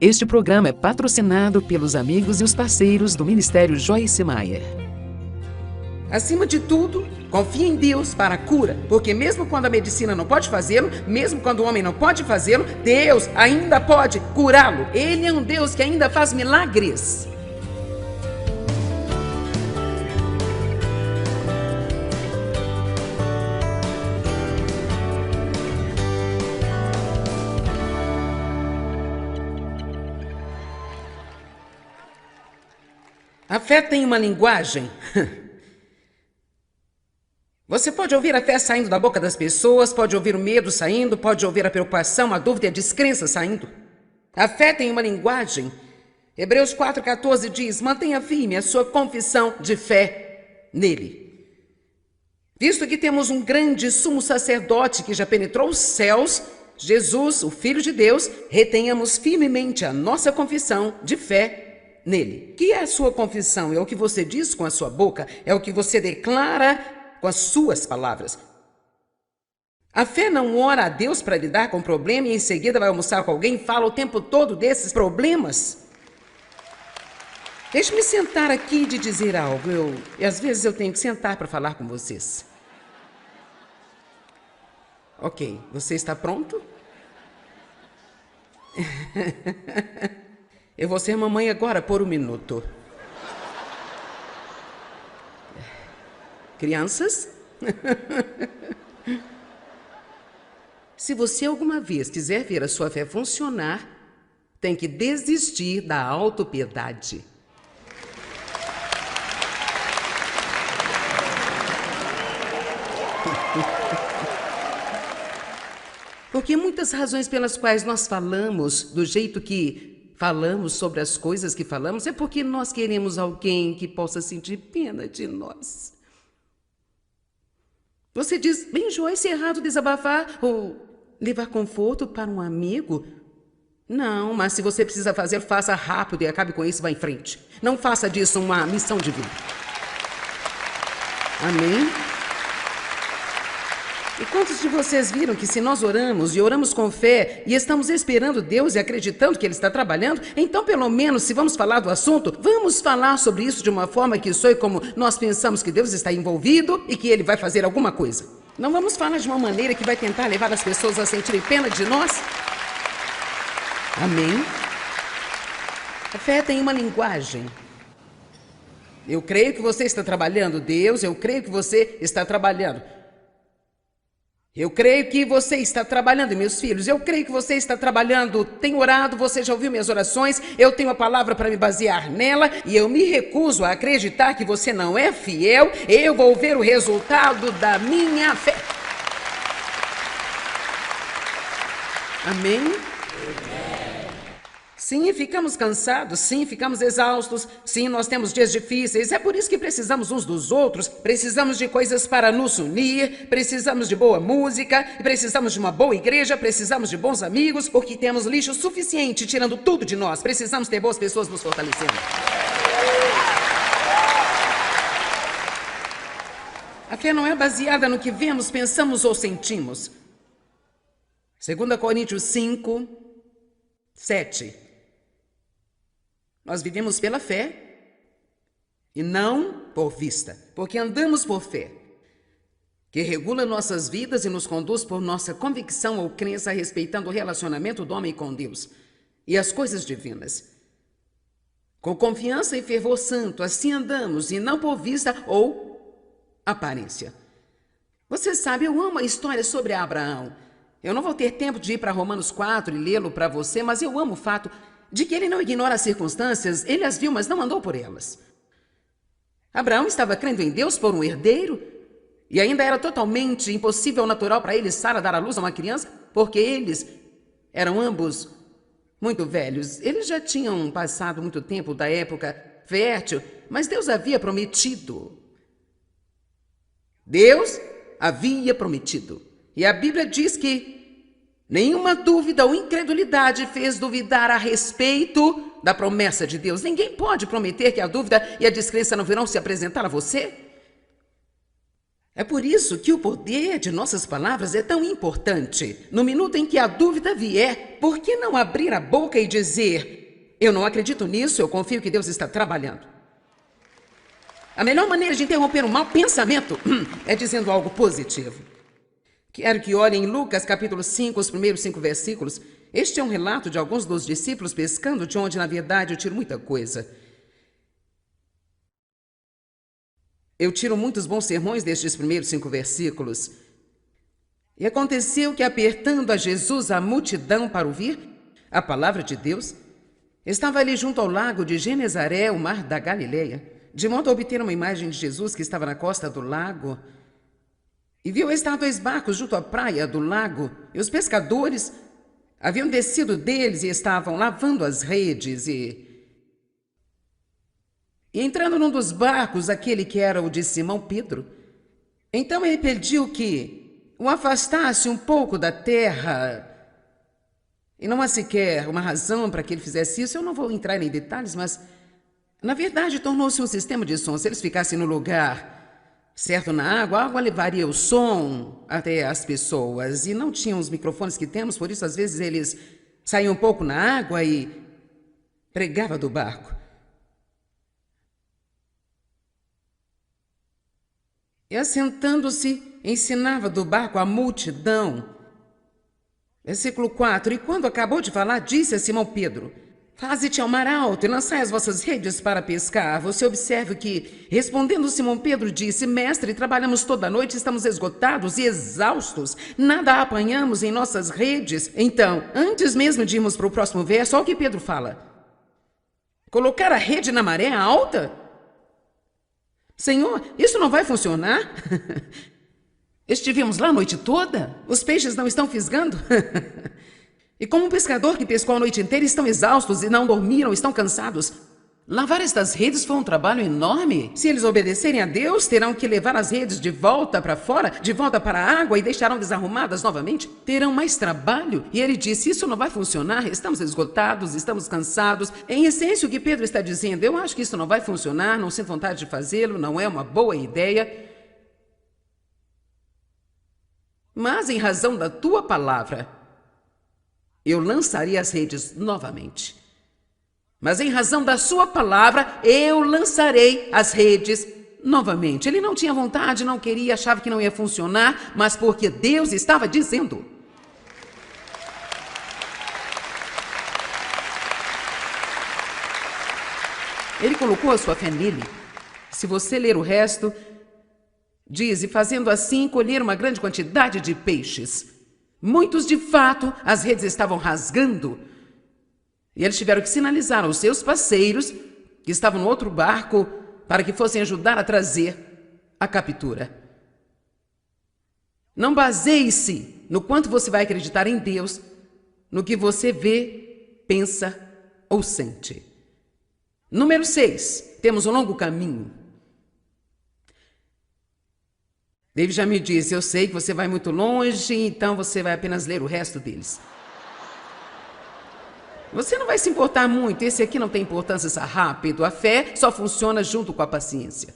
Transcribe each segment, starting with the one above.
Este programa é patrocinado pelos amigos e os parceiros do Ministério Joyce Meyer. Acima de tudo, confie em Deus para a cura, porque mesmo quando a medicina não pode fazê-lo, mesmo quando o homem não pode fazê-lo, Deus ainda pode curá-lo. Ele é um Deus que ainda faz milagres. A fé tem uma linguagem. Você pode ouvir a fé saindo da boca das pessoas, pode ouvir o medo saindo, pode ouvir a preocupação, a dúvida e a descrença saindo. A fé tem uma linguagem. Hebreus 4,14 diz: mantenha firme a sua confissão de fé nele. Visto que temos um grande sumo sacerdote que já penetrou os céus, Jesus, o Filho de Deus, retenhamos firmemente a nossa confissão de fé nele. Que é a sua confissão? É o que você diz com a sua boca, é o que você declara com as suas palavras. A fé não ora a Deus para lidar com o problema e em seguida vai almoçar com alguém e fala o tempo todo desses problemas. Deixe-me sentar aqui e te dizer algo. Às vezes eu tenho que sentar para falar com vocês. Ok, você está pronto? Eu vou ser mamãe agora por um minuto. Crianças? Se você alguma vez quiser ver a sua fé funcionar, tem que desistir da autopiedade. Porque muitas razões pelas quais nós falamos do jeito que falamos sobre as coisas que falamos é porque nós queremos alguém que possa sentir pena de nós. Você diz: bem, Joyce, é errado desabafar ou levar conforto para um amigo? Não, mas se você precisa fazer, faça rápido e acabe com isso e vá em frente. Não faça disso uma missão de vida. Amém? E quantos de vocês viram que se nós oramos e oramos com fé e estamos esperando Deus e acreditando que Ele está trabalhando, então pelo menos se vamos falar do assunto, vamos falar sobre isso de uma forma que soe como nós pensamos que Deus está envolvido e que Ele vai fazer alguma coisa. Não vamos falar de uma maneira que vai tentar levar as pessoas a sentirem pena de nós. Amém? A fé tem uma linguagem. Eu creio que você está trabalhando, Deus, eu creio que você está trabalhando. Eu creio que você está trabalhando, meus filhos. Eu creio que você está trabalhando. Tenho orado, você já ouviu minhas orações. Eu tenho a palavra para me basear nela. E eu me recuso a acreditar que você não é fiel. Eu vou ver o resultado da minha fé. Amém? Sim, ficamos cansados, sim, ficamos exaustos, sim, nós temos dias difíceis, é por isso que precisamos uns dos outros, precisamos de coisas para nos unir, precisamos de boa música, precisamos de uma boa igreja, precisamos de bons amigos, porque temos lixo suficiente tirando tudo de nós, precisamos ter boas pessoas nos fortalecendo. A fé não é baseada no que vemos, pensamos ou sentimos. 2 Coríntios 5, 7. Nós vivemos pela fé e não por vista, porque andamos por fé, que regula nossas vidas e nos conduz por nossa convicção ou crença, respeitando o relacionamento do homem com Deus e as coisas divinas. Com confiança e fervor santo, assim andamos, e não por vista ou aparência. Você sabe, eu amo a história sobre Abraão. Eu não vou ter tempo de ir para Romanos 4 e lê-lo para você, mas eu amo o fato de que ele não ignora as circunstâncias, ele as viu, mas não andou por elas. Abraão estava crendo em Deus por um herdeiro, e ainda era totalmente impossível ou natural para ele, Sara, dar à luz a uma criança, porque eles eram ambos muito velhos. Eles já tinham passado muito tempo da época fértil, mas Deus havia prometido. Deus havia prometido. E a Bíblia diz que nenhuma dúvida ou incredulidade fez duvidar a respeito da promessa de Deus. Ninguém pode prometer que a dúvida e a descrença não virão se apresentar a você. É por isso que o poder de nossas palavras é tão importante. No minuto em que a dúvida vier, por que não abrir a boca e dizer: eu não acredito nisso, eu confio que Deus está trabalhando? A melhor maneira de interromper um mau pensamento é dizendo algo positivo. Quero que olhem em Lucas capítulo 5, os primeiros 5 versículos. Este é um relato de alguns dos discípulos pescando, de onde, na verdade, eu tiro muita coisa. Eu tiro muitos bons sermões destes primeiros 5 versículos. E aconteceu que, apertando a Jesus a multidão para ouvir a palavra de Deus, estava ali junto ao lago de Genezaré, o mar da Galileia, de modo a obter uma imagem de Jesus que estava na costa do lago. E viu estar 2 barcos junto à praia do lago, e os pescadores haviam descido deles e estavam lavando as redes. E entrando num dos barcos, aquele que era o de Simão Pedro, então ele pediu que o afastasse um pouco da terra. E não há sequer uma razão para que ele fizesse isso. Eu não vou entrar em detalhes, mas, na verdade, tornou-se um sistema de som. Se eles ficassem no lugar certo na água, a água levaria o som até as pessoas. E não tinham os microfones que temos, por isso, às vezes, eles saíam um pouco na água e pregavam do barco. E, assentando-se, ensinava do barco a multidão. Versículo 4. E quando acabou de falar, disse a Simão Pedro: faze-te ao mar alto e lançai as vossas redes para pescar. Você observe que, respondendo Simão Pedro, disse: mestre, trabalhamos toda a noite, estamos esgotados e exaustos, nada apanhamos em nossas redes. Então, antes mesmo de irmos para o próximo verso, olha o que Pedro fala: colocar a rede na maré alta? Senhor, isso não vai funcionar? Estivemos lá a noite toda? Os peixes não estão fisgando? E como um pescador que pescou a noite inteira, estão exaustos e não dormiram, estão cansados. Lavar estas redes foi um trabalho enorme. Se eles obedecerem a Deus, terão que levar as redes de volta para fora, de volta para a água, e deixarão desarrumadas novamente. Terão mais trabalho. E ele disse: isso não vai funcionar, estamos esgotados, estamos cansados. Em essência, o que Pedro está dizendo: eu acho que isso não vai funcionar, não sinto vontade de fazê-lo, não é uma boa ideia. Mas, em razão da tua palavra, eu lançarei as redes novamente. Mas, em razão da sua palavra, eu lançarei as redes novamente. Ele não tinha vontade, não queria, achava que não ia funcionar, mas porque Deus estava dizendo. Ele colocou a sua fé nele. Se você ler o resto, diz: e fazendo assim, colher uma grande quantidade de peixes. Muitos, de fato, as redes estavam rasgando. E eles tiveram que sinalizar aos seus parceiros, que estavam no outro barco, para que fossem ajudar a trazer a captura. Não baseie-se no quanto você vai acreditar em Deus, no que você vê, pensa ou sente. Número 6. Temos um longo caminho. David já me disse: eu sei que você vai muito longe, então você vai apenas ler o resto deles. Você não vai se importar muito, esse aqui não tem importância, está rápido. A fé só funciona junto com a paciência.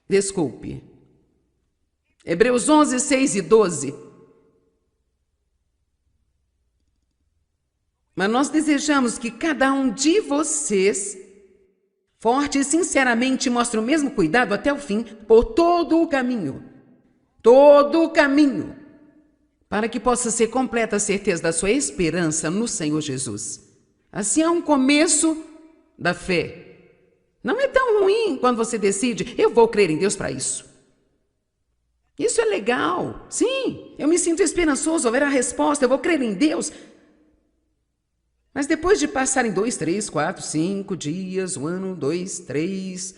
Desculpe. Hebreus 11, 6 e 12. Mas nós desejamos que cada um de vocês, forte e sinceramente, mostre o mesmo cuidado até o fim, por todo o caminho, para que possa ser completa a certeza da sua esperança no Senhor Jesus. Assim é um começo da fé. Não é tão ruim quando você decide: eu vou crer em Deus para isso. Isso é legal. Sim, eu me sinto esperançoso, haverá resposta, eu vou crer em Deus. Mas depois de passarem 2, 3, 4, 5 dias, 1 ano, 2, 3,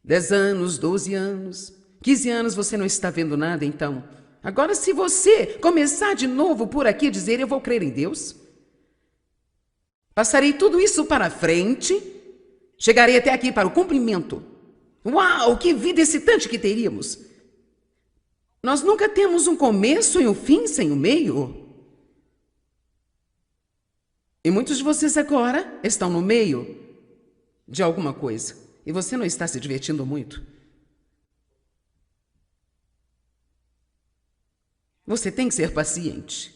10 anos, 12 anos, 15 anos, você não está vendo nada, então. Agora, se você começar de novo por aqui e dizer: eu vou crer em Deus, passarei tudo isso para frente, chegarei até aqui para o cumprimento. Uau, que vida excitante que teríamos! Nós nunca temos um começo e um fim sem o meio. E muitos de vocês agora estão no meio de alguma coisa. e você não está se divertindo muito. Você tem que ser paciente.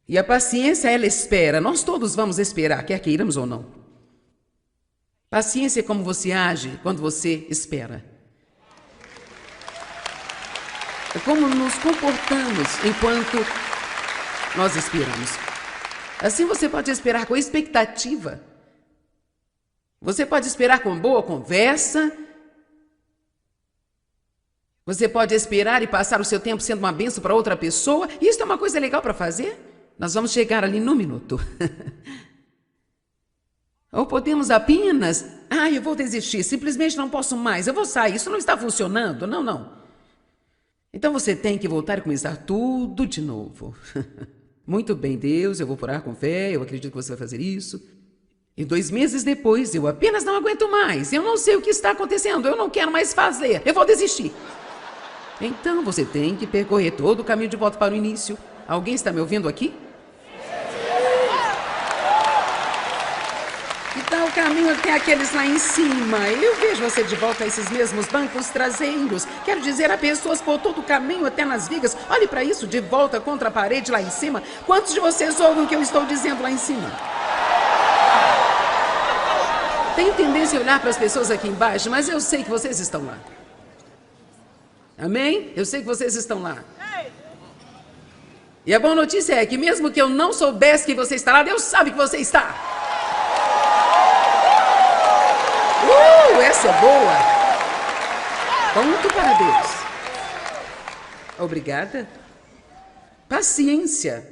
E a paciência, ela espera. Nós todos vamos esperar, quer queiramos ou não. Paciência é como você age quando você espera. É como nos comportamos enquanto nós esperamos. Assim você pode esperar com expectativa. Você pode esperar com boa conversa. Você pode esperar e passar o seu tempo sendo uma bênção para outra pessoa. E isso é uma coisa legal para fazer. Nós vamos chegar ali no minuto. Ou podemos apenas... eu vou desistir, simplesmente não posso mais, eu vou sair, isso não está funcionando. Não. Então você tem que voltar e começar tudo de novo. Muito bem, Deus, eu vou orar com fé, eu acredito que você vai fazer isso. E 2 meses depois, eu apenas não aguento mais, eu não sei o que está acontecendo, eu não quero mais fazer, eu vou desistir. Então você tem que percorrer todo o caminho de volta para o início. Alguém está me ouvindo aqui? Então o caminho até aqueles lá em cima. Eu vejo você de volta a esses mesmos bancos traseiros. Quero dizer, há pessoas por todo o caminho até nas vigas. Olhe para isso, de volta contra a parede lá em cima. Quantos de vocês ouvem o que eu estou dizendo lá em cima? Tenho tendência a olhar para as pessoas aqui embaixo, mas eu sei que vocês estão lá. Amém? Eu sei que vocês estão lá. E a boa notícia é que mesmo que eu não soubesse que você está lá, Deus sabe que você está. Essa é boa. Ponto para Deus. Obrigada. Paciência.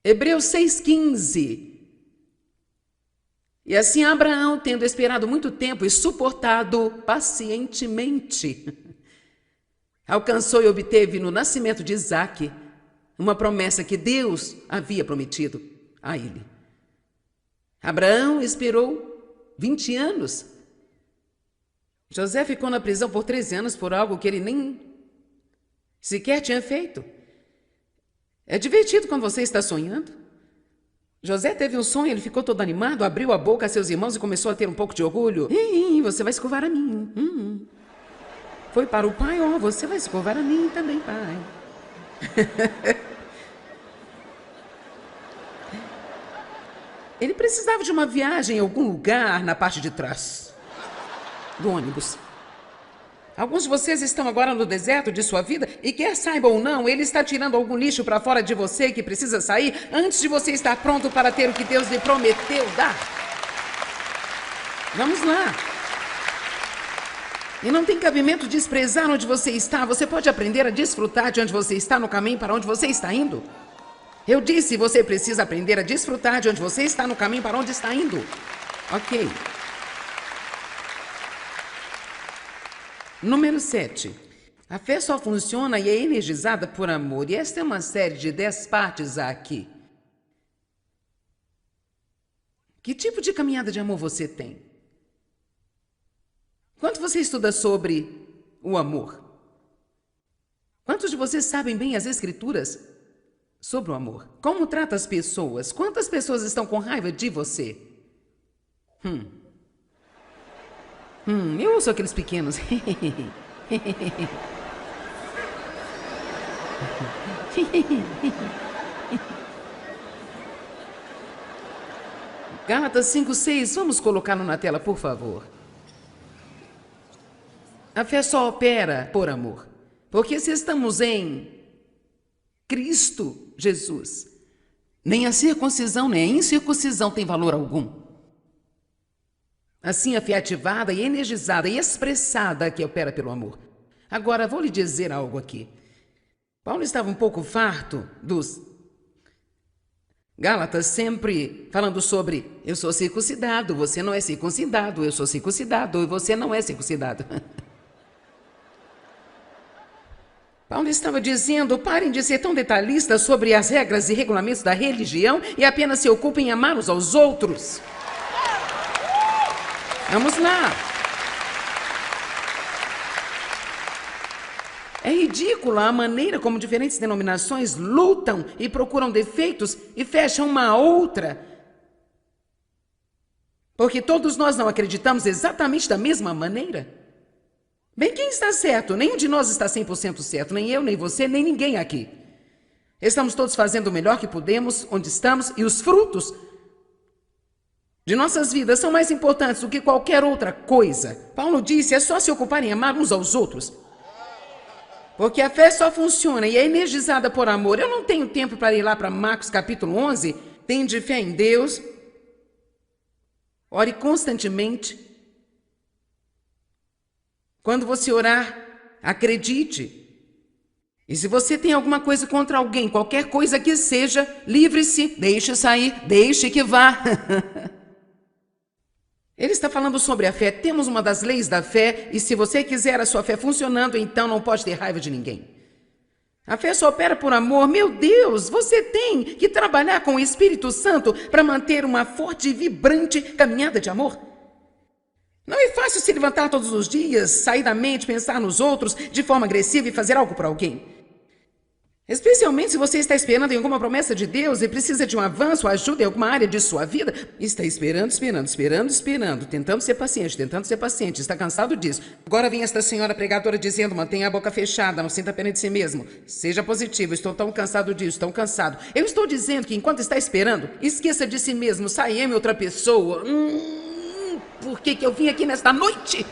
Hebreus 6,15. E assim Abraão, tendo esperado muito tempo e suportado pacientemente, alcançou e obteve no nascimento de Isaque uma promessa que Deus havia prometido a ele. Abraão esperou 20 anos. José ficou na prisão por 13 anos por algo que ele nem sequer tinha feito. É divertido quando você está sonhando. José teve um sonho, ele ficou todo animado, abriu a boca a seus irmãos e começou a ter um pouco de orgulho. Você vai escovar a mim. Foi para o pai, você vai escovar a mim também, pai. Ele precisava de uma viagem em algum lugar na parte de trás do ônibus. Alguns de vocês estão agora no deserto de sua vida e quer saiba ou não, ele está tirando algum lixo para fora de você que precisa sair antes de você estar pronto para ter o que Deus lhe prometeu dar. Vamos lá. E não tem cabimento desprezar onde você está. Você pode aprender a desfrutar de onde você está no caminho para onde você está indo. Eu disse, você precisa aprender a desfrutar de onde você está no caminho para onde está indo. Ok. Número 7. A fé só funciona e é energizada por amor. E esta é uma série de 10 partes aqui. Que tipo de caminhada de amor você tem? Quanto você estuda sobre o amor? Quantos de vocês sabem bem as escrituras sobre o amor? Como trata as pessoas? Quantas pessoas estão com raiva de você? Eu ouço aqueles pequenos. Gálatas 5:6, vamos colocá-lo na tela, por favor. A fé só opera por amor, porque se estamos em Cristo Jesus, nem a circuncisão nem a incircuncisão tem valor algum. Assim, a fé ativada e energizada e expressada que opera pelo amor. Agora, vou lhe dizer algo aqui. Paulo estava um pouco farto dos Gálatas, sempre falando sobre eu sou circuncidado, você não é circuncidado, eu sou circuncidado e você não é circuncidado. Paulo estava dizendo, parem de ser tão detalhistas sobre as regras e regulamentos da religião e apenas se ocupem em amar uns aos outros. Vamos lá. É ridícula a maneira como diferentes denominações lutam e procuram defeitos e fecham uma a outra. Porque todos nós não acreditamos exatamente da mesma maneira. Bem, quem está certo? Nenhum de nós está 100% certo, nem eu, nem você, nem ninguém aqui. Estamos todos fazendo o melhor que podemos, onde estamos, e os frutos de nossas vidas são mais importantes do que qualquer outra coisa. Paulo disse, é só se ocupar em amar uns aos outros. Porque a fé só funciona e é energizada por amor. Eu não tenho tempo para ir lá para Marcos capítulo 11. Tende fé em Deus. Ore constantemente. Quando você orar, acredite. E se você tem alguma coisa contra alguém, qualquer coisa que seja, livre-se, deixe sair, deixe que vá. Ele está falando sobre a fé. Temos uma das leis da fé, e se você quiser a sua fé funcionando, então não pode ter raiva de ninguém. A fé só opera por amor. Meu Deus, você tem que trabalhar com o Espírito Santo para manter uma forte e vibrante caminhada de amor. Não é fácil se levantar todos os dias, sair da mente, pensar nos outros de forma agressiva e fazer algo para alguém. Especialmente se você está esperando em alguma promessa de Deus e precisa de um avanço, ajuda em alguma área de sua vida. Está esperando, tentando ser paciente, está cansado disso. Agora vem esta senhora pregadora dizendo, mantenha a boca fechada, não sinta pena de si mesmo. Seja positivo, estou tão cansado disso, tão cansado. Eu estou dizendo que enquanto está esperando, esqueça de si mesmo, sai em outra pessoa. Por que eu vim aqui nesta noite?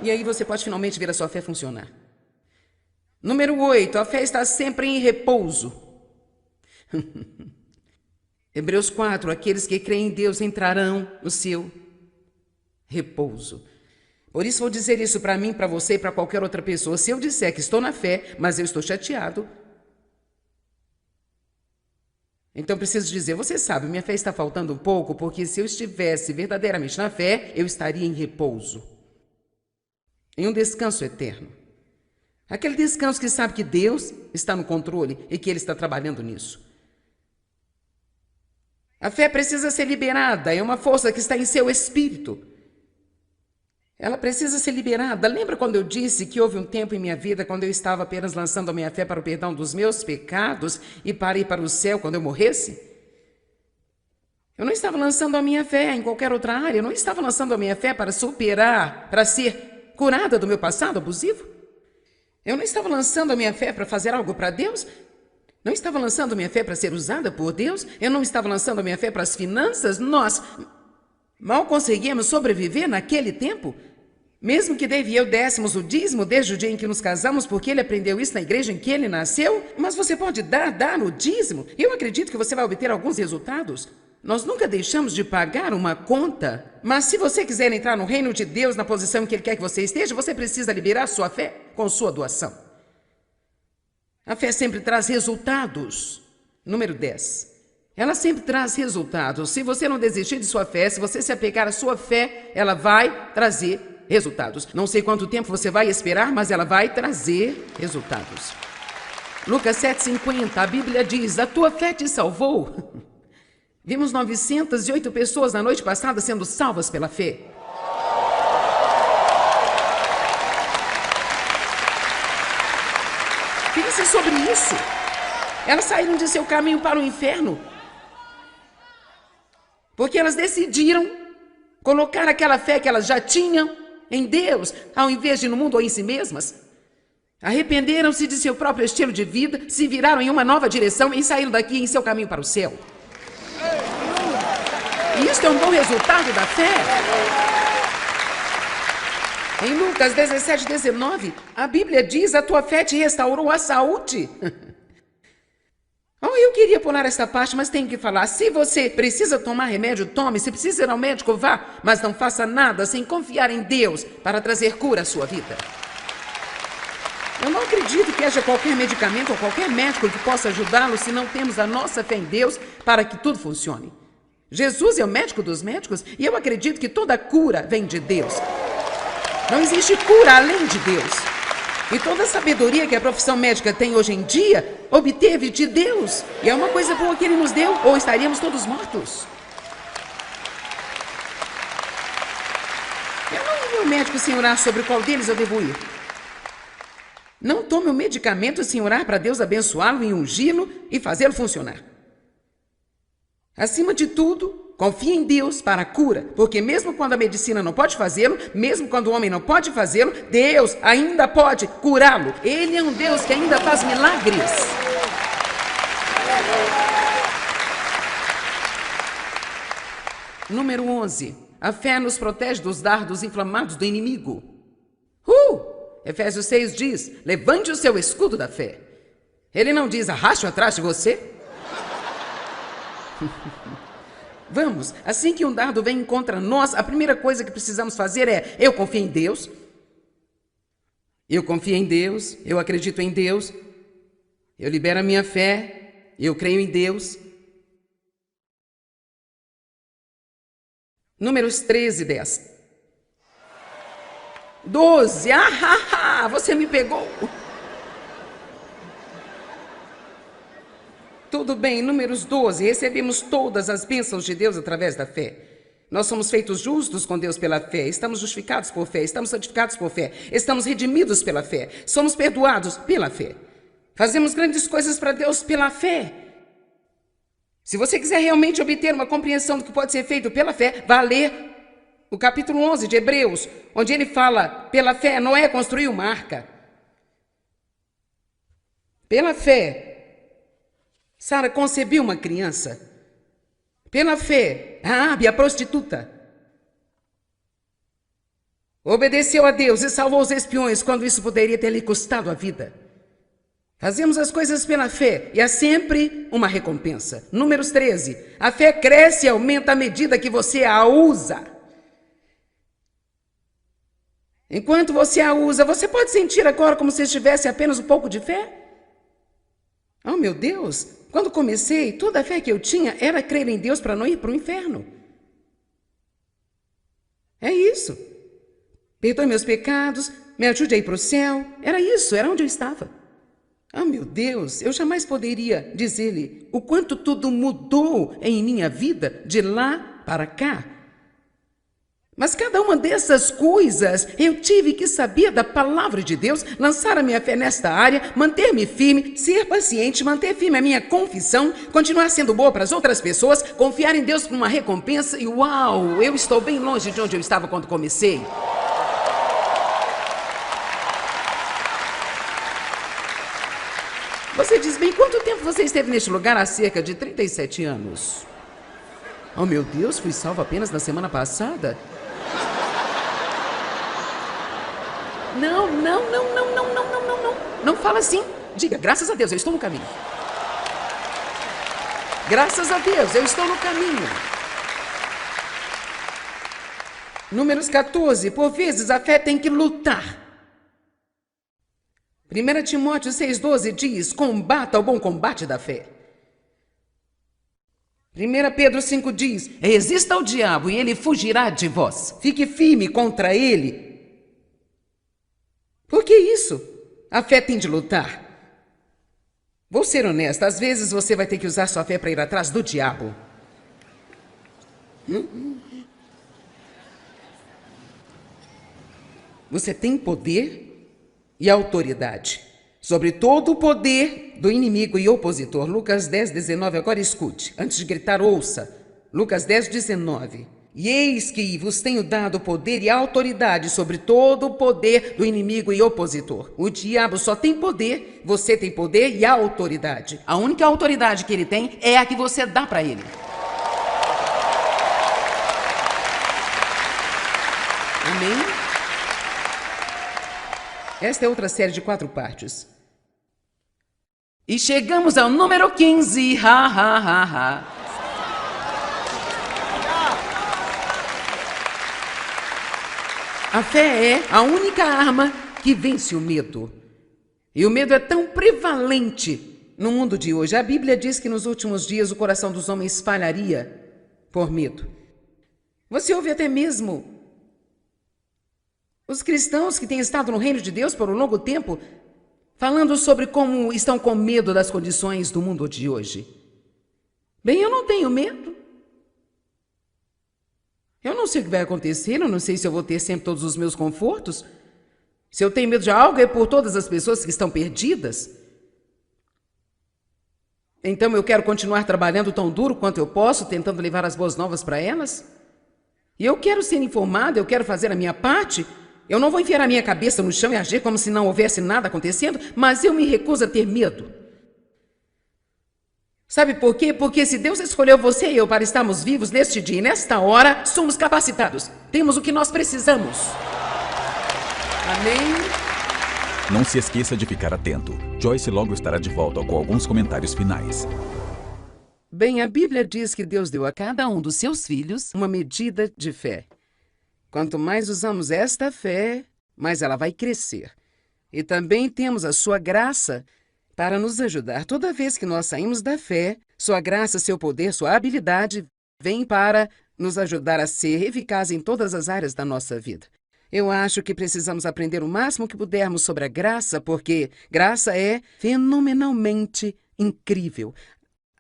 E aí você pode finalmente ver a sua fé funcionar. Número 8, a fé está sempre em repouso. Hebreus 4, aqueles que creem em Deus entrarão no seu repouso. Por isso vou dizer isso para mim, para você e para qualquer outra pessoa. Se eu disser que estou na fé, mas eu estou chateado, então preciso dizer, você sabe, minha fé está faltando um pouco, porque se eu estivesse verdadeiramente na fé, eu estaria em repouso. Em um descanso eterno. Aquele descanso que sabe que Deus está no controle e que Ele está trabalhando nisso. A fé precisa ser liberada, é uma força que está em seu espírito. Ela precisa ser liberada. Lembra quando eu disse que houve um tempo em minha vida quando eu estava apenas lançando a minha fé para o perdão dos meus pecados e para ir para o céu quando eu morresse? Eu não estava lançando a minha fé em qualquer outra área, eu não estava lançando a minha fé para superar, para ser curada do meu passado abusivo. Eu não estava lançando a minha fé para fazer algo para Deus. Não estava lançando a minha fé para ser usada por Deus. Eu não estava lançando a minha fé para as finanças. Nós mal conseguíamos sobreviver naquele tempo. Mesmo que Dave e eu dessemos o dízimo desde o dia em que nos casamos, porque ele aprendeu isso na igreja em que ele nasceu. Mas você pode dar o dízimo. Eu acredito que você vai obter alguns resultados. Nós nunca deixamos de pagar uma conta, mas se você quiser entrar no reino de Deus na posição em que Ele quer que você esteja, você precisa liberar sua fé com sua doação. A fé sempre traz resultados. Número 10. Ela sempre traz resultados. Se você não desistir de sua fé, se você se apegar à sua fé, ela vai trazer resultados. Não sei quanto tempo você vai esperar, mas ela vai trazer resultados. Lucas 7,50, a Bíblia diz, a tua fé te salvou. Vimos 908 pessoas na noite passada sendo salvas pela fé. Pense sobre isso. Elas saíram de seu caminho para o inferno porque elas decidiram colocar aquela fé que elas já tinham em Deus, ao invés de ir no mundo ou em si mesmas. Arrependeram-se de seu próprio estilo de vida, se viraram em uma nova direção e saíram daqui em seu caminho para o céu. E isso é um bom resultado da fé. Em Lucas 17:19, a Bíblia diz, a tua fé te restaurou a saúde. Eu queria pular esta parte, mas tenho que falar. Se você precisa tomar remédio, tome. Se precisa ir ao médico, vá. Mas não faça nada sem confiar em Deus para trazer cura à sua vida. Eu não acredito que haja qualquer medicamento ou qualquer médico que possa ajudá-lo se não temos a nossa fé em Deus para que tudo funcione. Jesus é o médico dos médicos e eu acredito que toda cura vem de Deus. Não existe cura além de Deus. E toda a sabedoria que a profissão médica tem hoje em dia, obteve de Deus. E é uma coisa boa que Ele nos deu, ou estaríamos todos mortos. Eu não vou ao médico sem orar sobre qual deles eu devo ir. Não tome o medicamento sem orar para Deus abençoá-lo e ungí-lo e fazê-lo funcionar. Acima de tudo, confie em Deus para a cura, porque mesmo quando a medicina não pode fazê-lo, mesmo quando o homem não pode fazê-lo, Deus ainda pode curá-lo. Ele é um Deus que ainda faz milagres. Número 11. A fé nos protege dos dardos inflamados do inimigo. Efésios 6 diz: levante o seu escudo da fé. Ele não diz: arraste atrás de você. Vamos, assim que um dardo vem contra nós, a primeira coisa que precisamos fazer é: eu confio em Deus. Eu confio em Deus, eu acredito em Deus. Eu libero a minha fé, eu creio em Deus. Números 13, 10. 12, você me pegou. Tudo bem, Números 12, recebemos todas as bênçãos de Deus através da fé. Nós somos feitos justos com Deus pela fé, estamos justificados por fé, estamos santificados por fé, estamos redimidos pela fé, somos perdoados pela fé. Fazemos grandes coisas para Deus pela fé. Se você quiser realmente obter uma compreensão do que pode ser feito pela fé, vá ler o capítulo 11 de Hebreus, onde ele fala: pela fé Noé construiu uma arca. Pela fé Sara concebeu uma criança. Pela fé Raabe, a prostituta, obedeceu a Deus e salvou os espiões quando isso poderia ter lhe custado a vida. Fazemos as coisas pela fé e há sempre uma recompensa. Números 13. A fé cresce e aumenta à medida que você a usa. Enquanto você a usa, você pode sentir agora como se tivesse apenas um pouco de fé? Oh, meu Deus! Quando comecei, toda a fé que eu tinha era crer em Deus para não ir para o inferno. É isso. Perdoe meus pecados, me ajude a ir para o céu. Era isso, era onde eu estava. Ah, meu Deus, eu jamais poderia dizer-lhe o quanto tudo mudou em minha vida de lá para cá. Mas cada uma dessas coisas eu tive que saber da palavra de Deus, lançar a minha fé nesta área, manter-me firme, ser paciente, manter firme a minha confissão, continuar sendo boa para as outras pessoas, confiar em Deus por uma recompensa e uau, eu estou bem longe de onde eu estava quando comecei. Você diz: bem, quanto tempo você esteve neste lugar? Há cerca de 37 anos. Oh, meu Deus, fui salvo apenas na semana passada? Não. Não fala assim. Diga: graças a Deus, eu estou no caminho. Graças a Deus, eu estou no caminho. Números 14. Por vezes a fé tem que lutar. 1 Timóteo 6,12 diz: combata o bom combate da fé. 1 Pedro 5 diz: resista ao diabo e ele fugirá de vós. Fique firme contra ele. Por que isso? A fé tem de lutar. Vou ser honesta, às vezes você vai ter que usar sua fé para ir atrás do diabo. Você tem poder e autoridade sobre todo o poder do inimigo e opositor. Lucas 10, 19, agora escute. Antes de gritar, ouça. Lucas 10, 19. E eis que vos tenho dado poder e autoridade sobre todo o poder do inimigo e opositor. O diabo só tem poder, você tem poder e autoridade. A única autoridade que ele tem é a que você dá para ele. Amém? Esta é outra série de 4 partes. E chegamos ao número 15. A fé é a única arma que vence o medo. E o medo é tão prevalente no mundo de hoje. A Bíblia diz que nos últimos dias o coração dos homens falharia por medo. Você ouve até mesmo os cristãos que têm estado no reino de Deus por um longo tempo falando sobre como estão com medo das condições do mundo de hoje. Bem, eu não tenho medo. Eu não sei o que vai acontecer, eu não sei se eu vou ter sempre todos os meus confortos. Se eu tenho medo de algo é por todas as pessoas que estão perdidas. Então eu quero continuar trabalhando tão duro quanto eu posso, tentando levar as boas novas para elas? E eu quero ser informada, eu quero fazer a minha parte. Eu não vou enfiar a minha cabeça no chão e agir como se não houvesse nada acontecendo, mas eu me recuso a ter medo. Sabe por quê? Porque se Deus escolheu você e eu para estarmos vivos neste dia e nesta hora, somos capacitados. Temos o que nós precisamos. Amém? Não se esqueça de ficar atento. Joyce logo estará de volta com alguns comentários finais. Bem, a Bíblia diz que Deus deu a cada um dos seus filhos uma medida de fé. Quanto mais usamos esta fé, mais ela vai crescer. E também temos a sua graça para nos ajudar. Toda vez que nós saímos da fé, sua graça, seu poder, sua habilidade vem para nos ajudar a ser eficaz em todas as áreas da nossa vida. Eu acho que precisamos aprender o máximo que pudermos sobre a graça, porque graça é fenomenalmente incrível.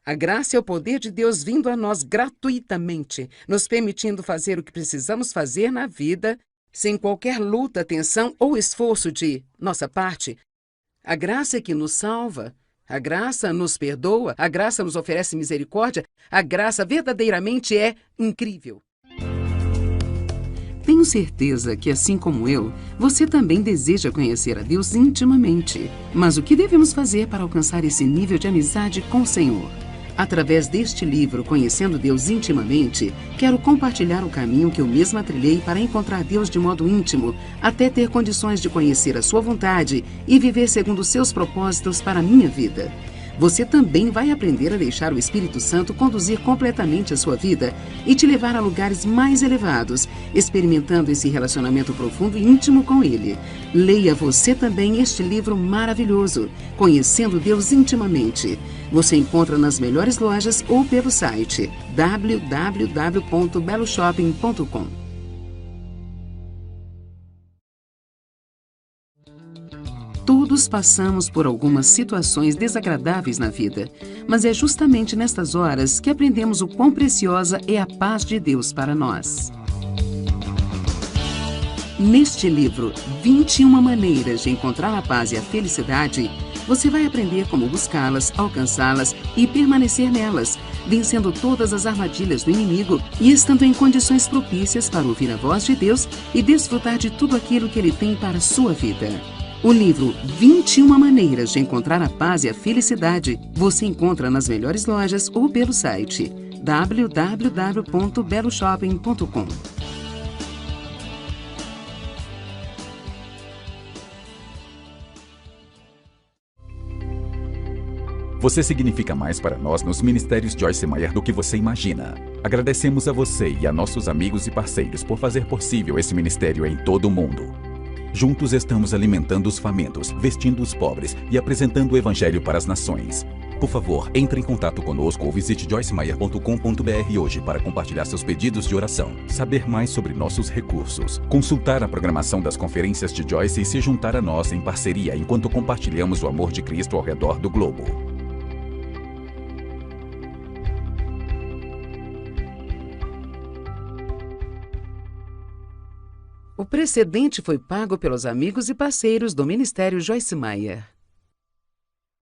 A graça é o poder de Deus vindo a nós gratuitamente, nos permitindo fazer o que precisamos fazer na vida, sem qualquer luta, tensão ou esforço de nossa parte. A graça é que nos salva, a graça nos perdoa, a graça nos oferece misericórdia, a graça verdadeiramente é incrível. Tenho certeza que, assim como eu, você também deseja conhecer a Deus intimamente. Mas o que devemos fazer para alcançar esse nível de amizade com o Senhor? Através deste livro, Conhecendo Deus Intimamente, quero compartilhar o caminho que eu mesma trilhei para encontrar Deus de modo íntimo, até ter condições de conhecer a sua vontade e viver segundo os seus propósitos para a minha vida. Você também vai aprender a deixar o Espírito Santo conduzir completamente a sua vida e te levar a lugares mais elevados, experimentando esse relacionamento profundo e íntimo com Ele. Leia você também este livro maravilhoso, Conhecendo Deus Intimamente. Você encontra nas melhores lojas ou pelo site www.beloshopping.com. Todos passamos por algumas situações desagradáveis na vida, mas é justamente nestas horas que aprendemos o quão preciosa é a paz de Deus para nós. Neste livro, 21 maneiras de encontrar a paz e a felicidade, você vai aprender como buscá-las, alcançá-las e permanecer nelas, vencendo todas as armadilhas do inimigo e estando em condições propícias para ouvir a voz de Deus e desfrutar de tudo aquilo que Ele tem para a sua vida. O livro 21 maneiras de encontrar a paz e a felicidade você encontra nas melhores lojas ou pelo site www.beloshopping.com. Você significa mais para nós nos Ministérios Joyce Meyer do que você imagina. Agradecemos a você e a nossos amigos e parceiros por fazer possível esse ministério em todo o mundo. Juntos estamos alimentando os famintos, vestindo os pobres e apresentando o Evangelho para as nações. Por favor, entre em contato conosco ou visite joycemeyer.com.br hoje para compartilhar seus pedidos de oração, saber mais sobre nossos recursos, consultar a programação das conferências de Joyce e se juntar a nós em parceria enquanto compartilhamos o amor de Cristo ao redor do globo. O precedente foi pago pelos amigos e parceiros do Ministério Joyce Meyer.